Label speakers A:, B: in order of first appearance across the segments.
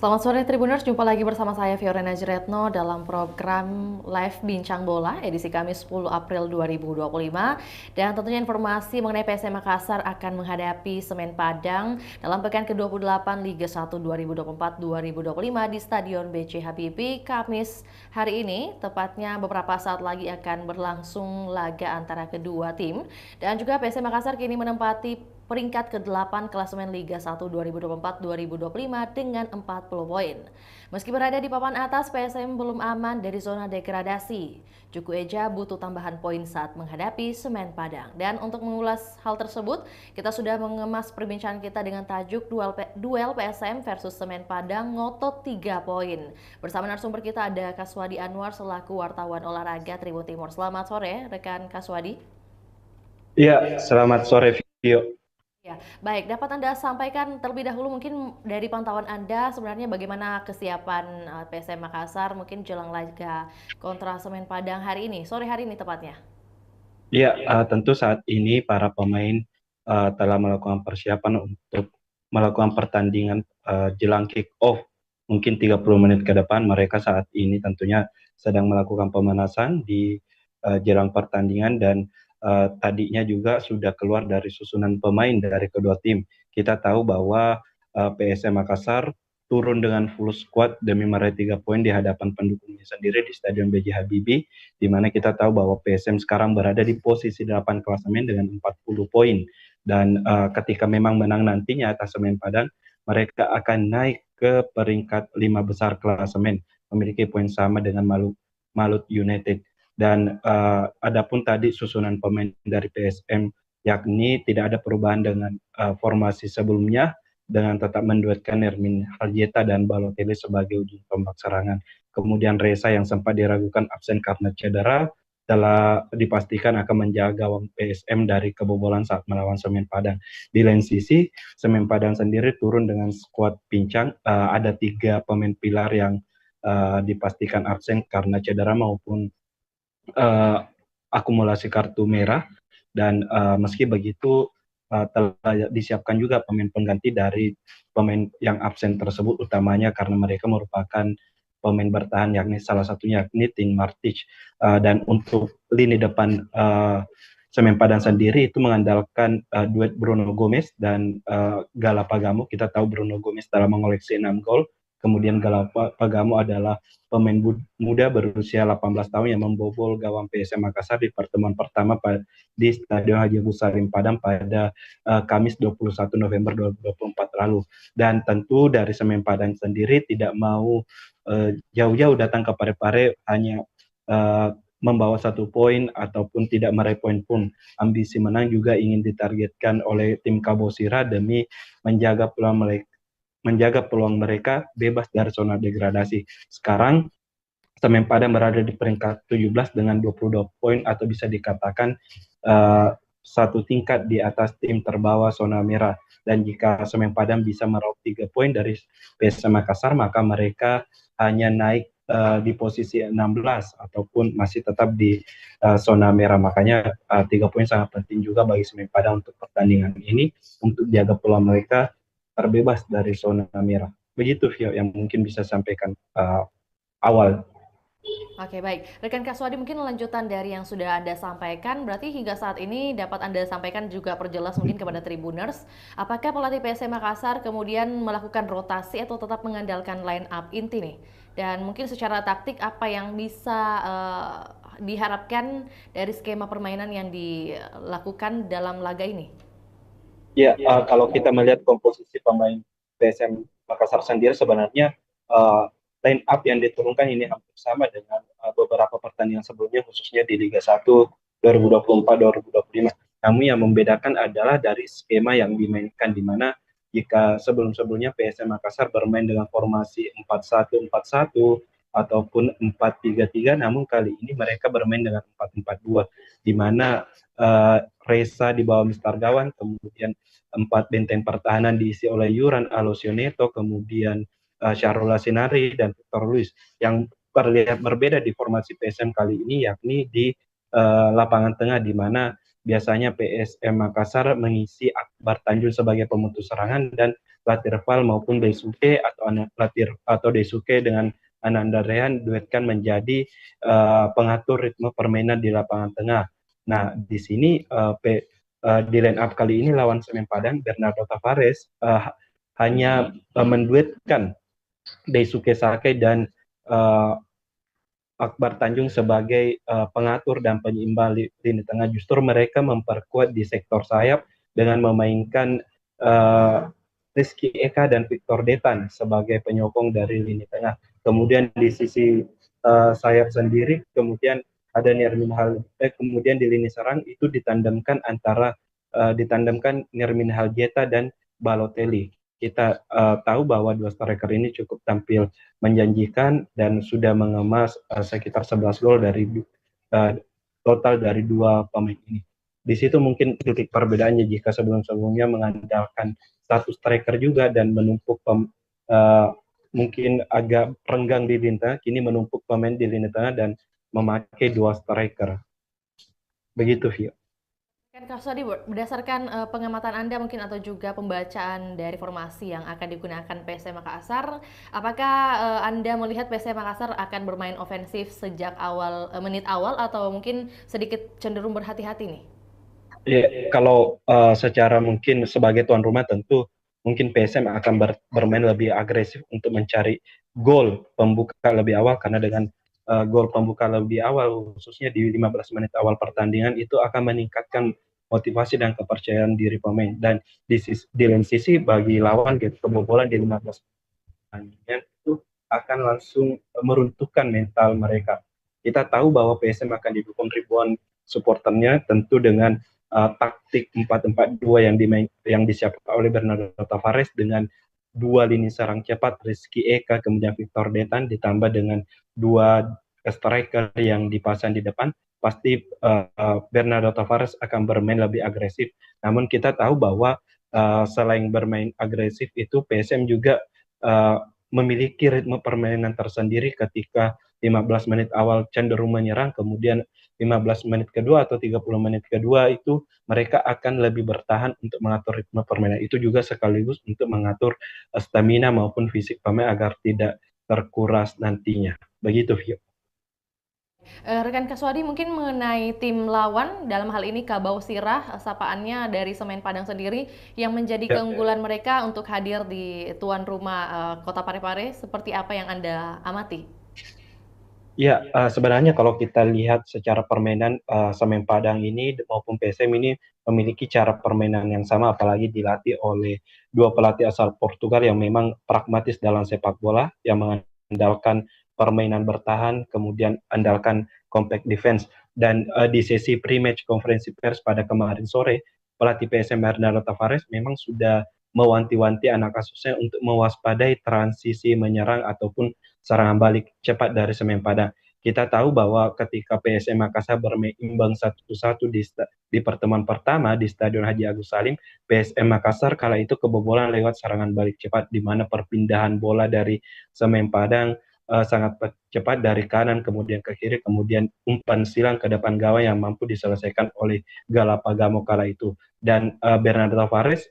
A: Selamat sore Tribuners, jumpa lagi bersama saya Fiorena Jeretno dalam program Live Bincang Bola edisi Kamis 10 April 2025. Dan tentunya informasi mengenai PSM Makassar akan menghadapi Semen Padang dalam pekan ke-28 Liga 1 2024-2025 di Stadion BC Habibie Kamis hari ini. Tepatnya beberapa saat lagi akan berlangsung laga antara kedua tim. Dan juga PSM Makassar kini menempati peringkat ke-8 klasemen Liga 1 2024-2025 dengan 40 poin. Meski berada di papan atas, PSM belum aman dari zona degradasi. Juku Eja butuh tambahan poin saat menghadapi Semen Padang. Dan untuk mengulas hal tersebut, kita sudah mengemas perbincangan kita dengan tajuk duel PSM versus Semen Padang ngotot 3 poin. Bersama narasumber kita ada Kaswadi Anwar selaku wartawan olahraga Tribun Timur. Selamat sore, rekan Kaswadi.
B: Iya, selamat sore Vio.
A: Ya, baik. Dapat Anda sampaikan terlebih dahulu mungkin dari pantauan Anda sebenarnya bagaimana kesiapan PSM Makassar mungkin jelang laga kontra Semen Padang hari ini, sore hari ini tepatnya.
B: Iya, tentu saat ini para pemain telah melakukan persiapan untuk melakukan pertandingan jelang kick off. Mungkin 30 menit ke depan mereka saat ini tentunya sedang melakukan pemanasan di jelang pertandingan dan tadinya juga sudah keluar dari susunan pemain dari kedua tim. Kita tahu bahwa PSM Makassar turun dengan full squad demi meraih 3 poin di hadapan pendukungnya sendiri di Stadion BJ Habibie, di mana kita tahu bahwa PSM sekarang berada di posisi 8 klasemen dengan 40 poin. Dan ketika memang menang nantinya atas Semen Padang, mereka akan naik ke peringkat 5 besar klasemen, memiliki poin sama dengan Malut United. Dan adapun tadi susunan pemain dari PSM, yakni tidak ada perubahan dengan formasi sebelumnya, dengan tetap menduetkan Nermin Haljeta dan Balotelli sebagai ujung tombak serangan. Kemudian Reza yang sempat diragukan absen karena cedera telah dipastikan akan menjaga gawang PSM dari kebobolan saat melawan Semen Padang. Di lain sisi, Semen Padang sendiri turun dengan skuad pincang. Ada 3 pemain pilar yang dipastikan absen karena cedera maupun uh, akumulasi kartu merah. Dan meski begitu telah disiapkan juga pemain pengganti dari pemain yang absen tersebut, utamanya karena mereka merupakan pemain bertahan, yakni salah satunya yakni Tim Martic. Dan untuk lini depan Semen Padang sendiri itu mengandalkan duet Bruno Gomez dan Galapagamo. Kita tahu Bruno Gomez telah mengoleksi 6 gol. Kemudian Galapagamo adalah pemain muda berusia 18 tahun yang membobol gawang PSM Makassar di pertemuan pertama di Stadion Haji Agus Salim Padang pada Kamis 21 November 2024 lalu. Dan tentu dari Semen Padang sendiri tidak mau jauh-jauh datang ke Parepare hanya membawa 1 poin ataupun tidak meraih poin pun. Ambisi menang juga ingin ditargetkan oleh tim Kabosira demi menjaga peluang mereka bebas dari zona degradasi. Sekarang Semen Padang berada di peringkat 17 dengan 22 poin, atau bisa dikatakan satu tingkat di atas tim terbawa zona merah. Dan jika Semen Padang bisa meraup 3 poin dari PSM Makassar, maka mereka hanya naik di posisi 16 ataupun masih tetap di zona merah. Makanya 3 poin sangat penting juga bagi Semen Padang untuk pertandingan ini, untuk jaga peluang mereka terbebas dari zona merah. Begitu Vio yang mungkin bisa sampaikan awal.
A: Oke, baik. Rekan Kaswadi, mungkin lanjutan dari yang sudah Anda sampaikan, berarti hingga saat ini dapat Anda sampaikan juga perjelas mungkin kepada Tribuners, apakah pelatih PSM Makassar kemudian melakukan rotasi atau tetap mengandalkan line up inti nih? Dan mungkin secara taktik apa yang bisa diharapkan dari skema permainan yang dilakukan dalam laga ini?
B: Ya, kalau kita melihat komposisi pemain PSM Makassar sendiri, sebenarnya uh, line up yang diturunkan ini hampir sama dengan beberapa pertandingan sebelumnya, khususnya di Liga 1 2024-2025. Namun yang membedakan adalah dari skema yang dimainkan, di mana jika sebelum-sebelumnya PSM Makassar bermain dengan formasi 4-1-4-1 ataupun 4-3-3, namun kali ini mereka bermain dengan 4-4-2, di mana Reza di bawah Mister Gawan, kemudian 4 benteng pertahanan diisi oleh Yuran Alosioneto, kemudian Syahrul Sinari dan Victor Luis. Yang terlihat berbeda di formasi PSM kali ini, yakni di lapangan tengah, di mana biasanya PSM Makassar mengisi Akbar Tanjung sebagai pemutus serangan dan Latirval maupun Daisuke atau Daisuke dengan Ananda Rehan duetkan menjadi pengatur ritme permainan di lapangan tengah. Nah, di sini di line up kali ini lawan Semen Padang, Bernardo Tavares hanya menduetkan Daisuke Sake dan uh, Akbar Tanjung sebagai pengatur dan penyeimbang lini tengah. Justru mereka memperkuat di sektor sayap dengan memainkan uh, Rizky Eka dan Victor Detan sebagai penyokong dari lini tengah. Kemudian di sisi sayap sendiri, kemudian ada kemudian di lini serang itu ditandemkan Nirmin Haljeta dan Balotelli. Kita tahu bahwa dua striker ini cukup tampil menjanjikan dan sudah mengemas sekitar 11 gol dari uh, total dari dua pemain ini. Di situ mungkin titik perbedaannya jika sebelum-sebelumnya mengandalkan satu striker juga dan menumpuk mungkin agak renggang di lini tengah, kini menumpuk pemain di lini tengah dan memakai dua striker. Begitu, Vio.
A: Kan Kak Sodi, berdasarkan pengamatan Anda mungkin atau juga pembacaan dari formasi yang akan digunakan PSM Makassar, apakah Anda melihat PSM Makassar akan bermain ofensif sejak menit awal atau mungkin sedikit cenderung berhati-hati nih?
B: Ya, kalau secara mungkin sebagai tuan rumah tentu mungkin PSM akan bermain lebih agresif untuk mencari gol pembuka lebih awal karena dengan gol pembuka lebih awal khususnya di 15 menit awal pertandingan itu akan meningkatkan motivasi dan kepercayaan diri pemain dan di lain sisi bagi lawan gitu, kebobolan di 15 pertandingan itu akan langsung meruntuhkan mental mereka. Kita tahu bahwa PSM akan didukung ribuan supporternya tentu dengan taktik 4-4-2 yang disiapkan oleh Bernardo Tavares dengan dua lini serang cepat Rizky Eka kemudian Victor Detan ditambah dengan dua striker yang dipasang di depan pasti Bernardo Tavares akan bermain lebih agresif. Namun kita tahu bahwa selain bermain agresif itu PSM juga memiliki ritme permainan tersendiri ketika 15 menit awal cenderung menyerang, kemudian 15 menit kedua atau 30 menit kedua itu mereka akan lebih bertahan untuk mengatur ritme permainan. Itu juga sekaligus untuk mengatur stamina maupun fisik pemain agar tidak terkuras nantinya. Begitu, Vio.
A: Rekan Kaswadi mungkin mengenai tim lawan dalam hal ini Kabau Sirah sapaannya dari Semen Padang sendiri yang menjadi
B: Ya,
A: keunggulan mereka untuk hadir di tuan rumah Kota Parepare seperti apa yang Anda amati?
B: ya sebenarnya kalau kita lihat secara permainan Semen Padang ini maupun PSM ini memiliki cara permainan yang sama, apalagi dilatih oleh dua pelatih asal Portugal yang memang pragmatis dalam sepak bola, yang mengandalkan permainan bertahan, kemudian andalkan compact defense. Dan di sesi pre-match konferensi pers pada kemarin sore, pelatih PSM Bernardo Tavares memang sudah mewanti-wanti anak asuhnya untuk mewaspadai transisi menyerang ataupun serangan balik cepat dari Semen Padang. Kita tahu bahwa ketika PSM Makassar bermain imbang 1-1 di pertemuan pertama di Stadion Haji Agus Salim, PSM Makassar kala itu kebobolan lewat serangan balik cepat di mana perpindahan bola dari Semen Padang sangat cepat dari kanan kemudian ke kiri kemudian umpan silang ke depan gawang yang mampu diselesaikan oleh Galapagamo kala itu. Dan Bernardo Tavares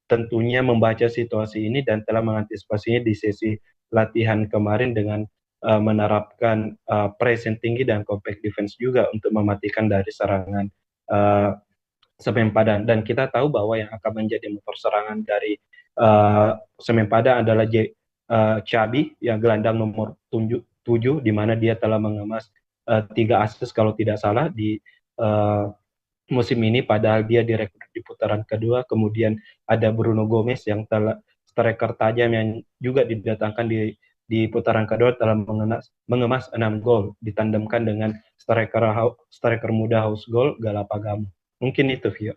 B: tentunya membaca situasi ini dan telah mengantisipasinya di sesi latihan kemarin dengan menerapkan pressing tinggi dan compact defense juga untuk mematikan dari serangan uh, Semen Padang. Dan kita tahu bahwa yang akan menjadi motor serangan dari Semen Padang adalah Chabi yang gelandang nomor 7 di mana dia telah mengemas 3 assist kalau tidak salah di uh, musim ini padahal dia direkrut di putaran kedua. Kemudian ada Bruno Gomez yang telah striker tajam yang juga didatangkan di putaran kedua telah mengemas 6 gol ditandemkan dengan striker muda House Gol Galapagamo. Mungkin itu, Vio.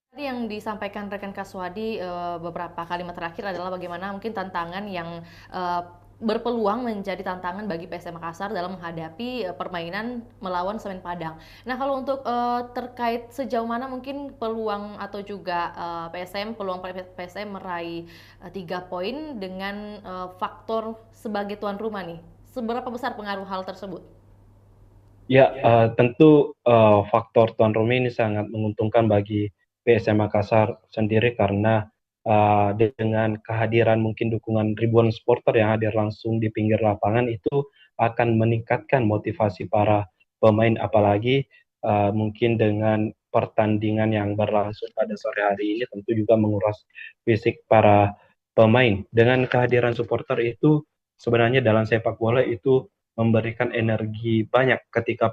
A: Tadi yang disampaikan rekan Kaswadi beberapa kalimat terakhir adalah bagaimana mungkin tantangan yang berpeluang menjadi tantangan bagi PSM Makassar dalam menghadapi permainan melawan Semen Padang. Nah, kalau untuk terkait sejauh mana mungkin peluang atau juga peluang PSM meraih 3 poin dengan faktor sebagai tuan rumah nih, seberapa besar pengaruh hal tersebut?
B: Ya, tentu faktor tuan rumah ini sangat menguntungkan bagi PSM Makassar sendiri karena dengan kehadiran mungkin dukungan ribuan supporter yang hadir langsung di pinggir lapangan itu akan meningkatkan motivasi para pemain, apalagi mungkin dengan pertandingan yang berlangsung pada sore hari ini tentu juga menguras fisik para pemain. Dengan kehadiran supporter itu sebenarnya dalam sepak bola itu memberikan energi banyak ketika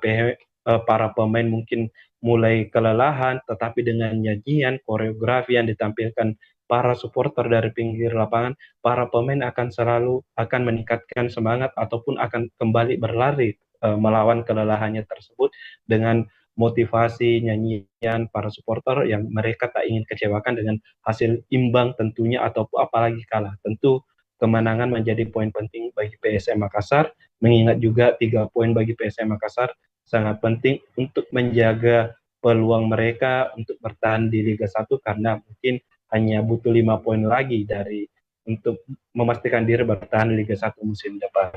B: para pemain mungkin mulai kelelahan, tetapi dengan nyanyian, koreografi yang ditampilkan para supporter dari pinggir lapangan, para pemain akan selalu akan meningkatkan semangat ataupun akan kembali berlari melawan kelelahannya tersebut dengan motivasi nyanyian para supporter yang mereka tak ingin kecewakan dengan hasil imbang tentunya atau apalagi kalah. Tentu kemenangan menjadi poin penting bagi PSM Makassar, mengingat juga 3 poin bagi PSM Makassar sangat penting untuk menjaga peluang mereka untuk bertahan di Liga 1 karena mungkin hanya butuh 5 poin lagi dari untuk memastikan diri bertahan di Liga 1 musim depan.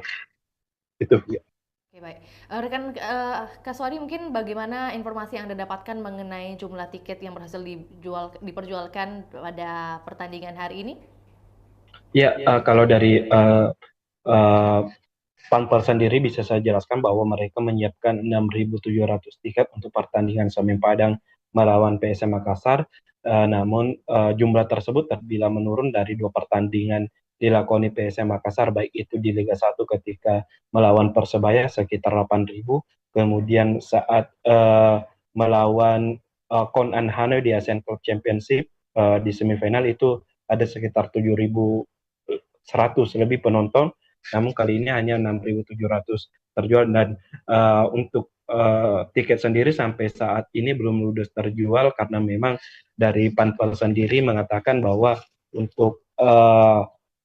B: Itu ya.
A: Oke, baik. Rekan Kak Swadi, mungkin bagaimana informasi yang Anda dapatkan mengenai jumlah tiket yang berhasil diperjualkan pada pertandingan hari ini?
B: Ya, kalau dari uh, Pampel sendiri bisa saya jelaskan bahwa mereka menyiapkan 6.700 tiket untuk pertandingan Semen Padang melawan PSM Makassar. Namun jumlah tersebut terbilang menurun dari 2 pertandingan dilakoni PSM Makassar, baik itu di Liga 1 ketika melawan Persebaya sekitar 8.000, kemudian saat melawan Kon-An Hanoi di Asian Club Championship di semifinal itu ada sekitar 7.100 lebih penonton, namun kali ini hanya 6.700 terjual dan untuk tiket sendiri sampai saat ini belum ludes terjual karena memang dari Panpel sendiri mengatakan bahwa untuk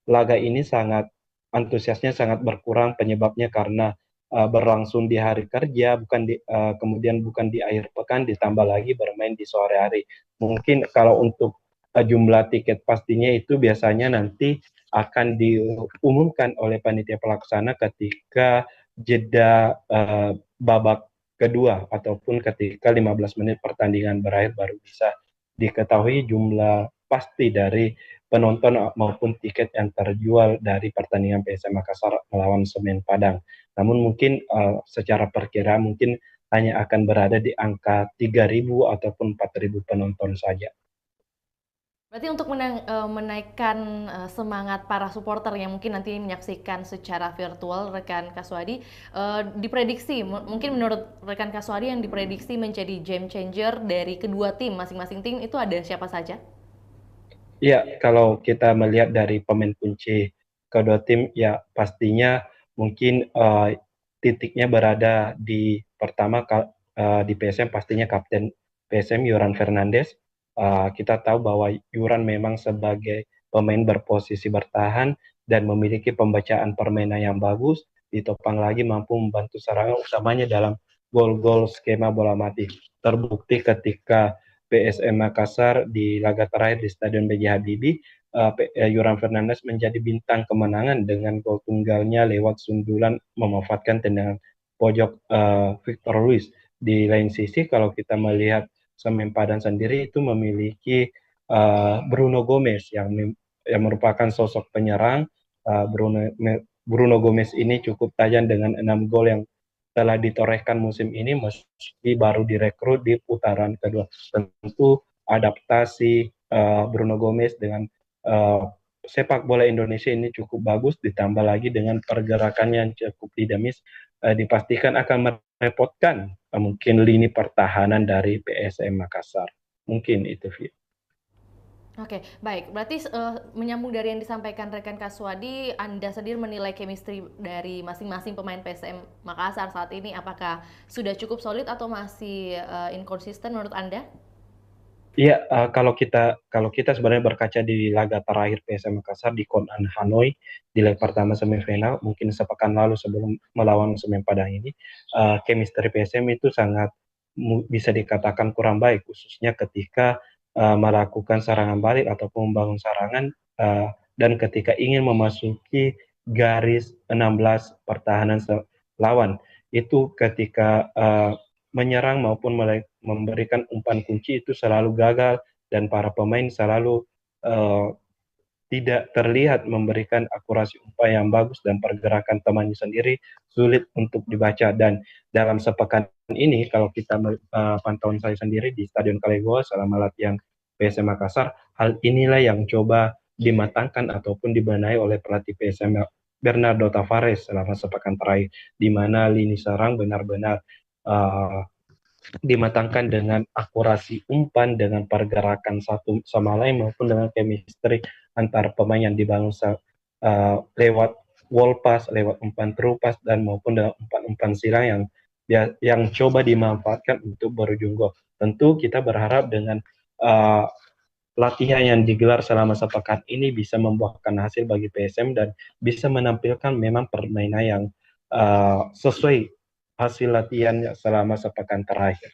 B: laga ini sangat antusiasnya sangat berkurang, penyebabnya karena berlangsung di hari kerja, kemudian bukan di akhir pekan, ditambah lagi bermain di sore hari. Mungkin kalau untuk jumlah tiket pastinya itu biasanya nanti akan diumumkan oleh panitia pelaksana ketika jeda babak kedua ataupun ketika 15 menit pertandingan berakhir baru bisa diketahui jumlah pasti dari penonton maupun tiket yang terjual dari pertandingan PSM Makassar melawan Semen Padang. Namun mungkin secara perkiraan mungkin hanya akan berada di angka 3.000 ataupun 4.000 penonton saja.
A: Berarti untuk menaikkan semangat para supporter yang mungkin nanti menyaksikan secara virtual, rekan Kaswadi, diprediksi, mungkin menurut rekan Kaswadi yang diprediksi menjadi game changer dari kedua tim, masing-masing tim itu ada siapa saja?
B: Iya, kalau kita melihat dari pemain kunci kedua tim, ya pastinya mungkin titiknya berada di pertama di PSM pastinya Kapten PSM Yoran Fernandes. Kita tahu bahwa Yoran memang sebagai pemain berposisi bertahan dan memiliki pembacaan permainan yang bagus, ditopang lagi mampu membantu serangan utamanya dalam gol-gol skema bola mati. Terbukti ketika PSM Makassar di laga terakhir di Stadion B.J. Habibie, Yoran Fernandes menjadi bintang kemenangan dengan gol tunggalnya lewat sundulan memanfaatkan tendangan pojok Victor Luis. Di lain sisi, kalau kita melihat Semen Padang sendiri itu memiliki Bruno Gomez yang merupakan sosok penyerang. Bruno Gomez ini cukup tajam dengan 6 gol yang telah ditorehkan musim ini meski baru direkrut di putaran kedua. Tentu adaptasi Bruno Gomez dengan uh, sepak bola Indonesia ini cukup bagus, ditambah lagi dengan pergerakannya yang cukup dinamis, dipastikan akan merepotkan mungkin lini pertahanan dari PSM Makassar. Mungkin itu, Vi.
A: Oke, baik. Berarti menyambung dari yang disampaikan rekan Kaswadi, Anda sendiri menilai chemistry dari masing-masing pemain PSM Makassar saat ini apakah sudah cukup solid atau masih inkonsisten menurut Anda?
B: Iya, kalau kita sebenarnya berkaca di laga terakhir PSM Makassar di Kon-An Hanoi di leg pertama semifinal, mungkin sepekan lalu sebelum melawan Semen Padang ini, chemistry PSM itu sangat bisa dikatakan kurang baik, khususnya ketika melakukan serangan balik ataupun membangun serangan dan ketika ingin memasuki garis 16 pertahanan lawan, itu ketika menyerang maupun memberikan umpan kunci itu selalu gagal dan para pemain selalu tidak terlihat memberikan akurasi umpan yang bagus dan pergerakan temannya sendiri sulit untuk dibaca. Dan dalam sepekan ini kalau kita pantauan saya sendiri di Stadion Kalego selama latihan PSM Makassar, hal inilah yang coba dimatangkan ataupun dibenahi oleh pelatih PSM Bernardo Tavares selama sepekan terakhir, di mana lini serang benar-benar uh, dimatangkan dengan akurasi umpan, dengan pergerakan satu sama lain maupun dengan chemistry antar pemain yang dibangun lewat wall pass, lewat umpan terupas dan maupun dengan umpan-umpan silang yang coba dimanfaatkan untuk berujung gol. Tentu kita berharap dengan uh, latihan yang digelar selama sepekan ini bisa membuahkan hasil bagi PSM dan bisa menampilkan memang permainan yang sesuai hasil latihan selama sepekan terakhir.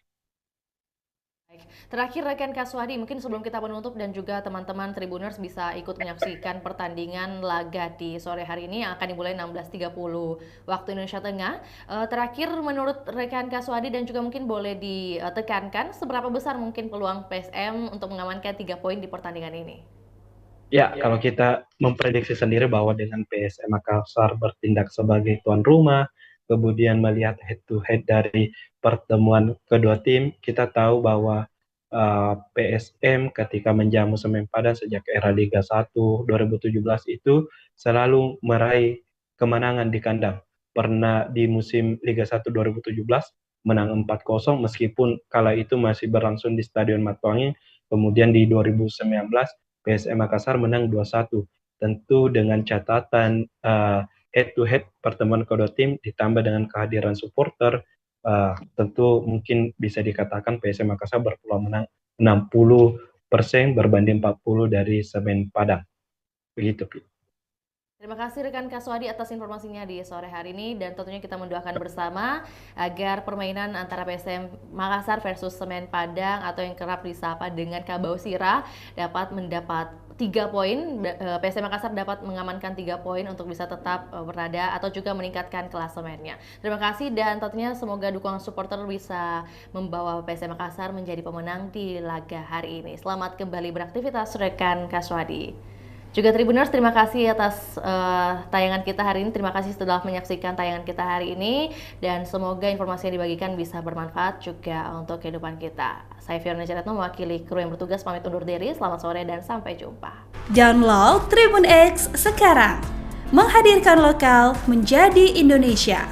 A: Baik. Terakhir rekan Kaswadi, mungkin sebelum kita menutup dan juga teman-teman Tribuners bisa ikut menyaksikan pertandingan laga di sore hari ini yang akan dimulai 16.30 waktu Indonesia Tengah. Terakhir menurut rekan Kaswadi dan juga mungkin boleh ditekankan seberapa besar mungkin peluang PSM untuk mengamankan 3 poin di pertandingan ini?
B: Ya, kalau kita memprediksi sendiri bahwa dengan PSM Makassar bertindak sebagai tuan rumah, kemudian melihat head to head dari pertemuan kedua tim, kita tahu bahwa PSM ketika menjamu Semen Padang sejak era Liga 1 2017 itu selalu meraih kemenangan di kandang. Pernah di musim Liga 1 2017 menang 4-0 meskipun kala itu masih berlangsung di Stadion Matuangi, kemudian di 2019 PSM Makassar menang 2-1. Tentu dengan catatan head to head pertemuan kedua tim ditambah dengan kehadiran supporter, tentu mungkin bisa dikatakan PSM Makassar berpeluang menang 60% berbanding 40 dari Semen Padang. Begitu, Pi.
A: Terima kasih rekan Kaswadi atas informasinya di sore hari ini dan tentunya kita mendoakan bersama agar permainan antara PSM Makassar versus Semen Padang atau yang kerap disapa dengan Kabau Sira dapat mendapat 3 poin, PSM Makassar dapat mengamankan 3 poin untuk bisa tetap berada atau juga meningkatkan klasemennya. Terima kasih dan tentunya semoga dukungan supporter bisa membawa PSM Makassar menjadi pemenang di laga hari ini. Selamat kembali beraktivitas rekan Kaswadi. Juga Tribuners, terima kasih atas tayangan kita hari ini. Terima kasih setelah menyaksikan tayangan kita hari ini. Dan semoga informasi yang dibagikan bisa bermanfaat juga untuk kehidupan kita. Saya Fiona Najretno mewakili kru yang bertugas pamit undur diri. Selamat sore dan sampai jumpa.
C: Download Tribun X sekarang. Menghadirkan lokal menjadi Indonesia.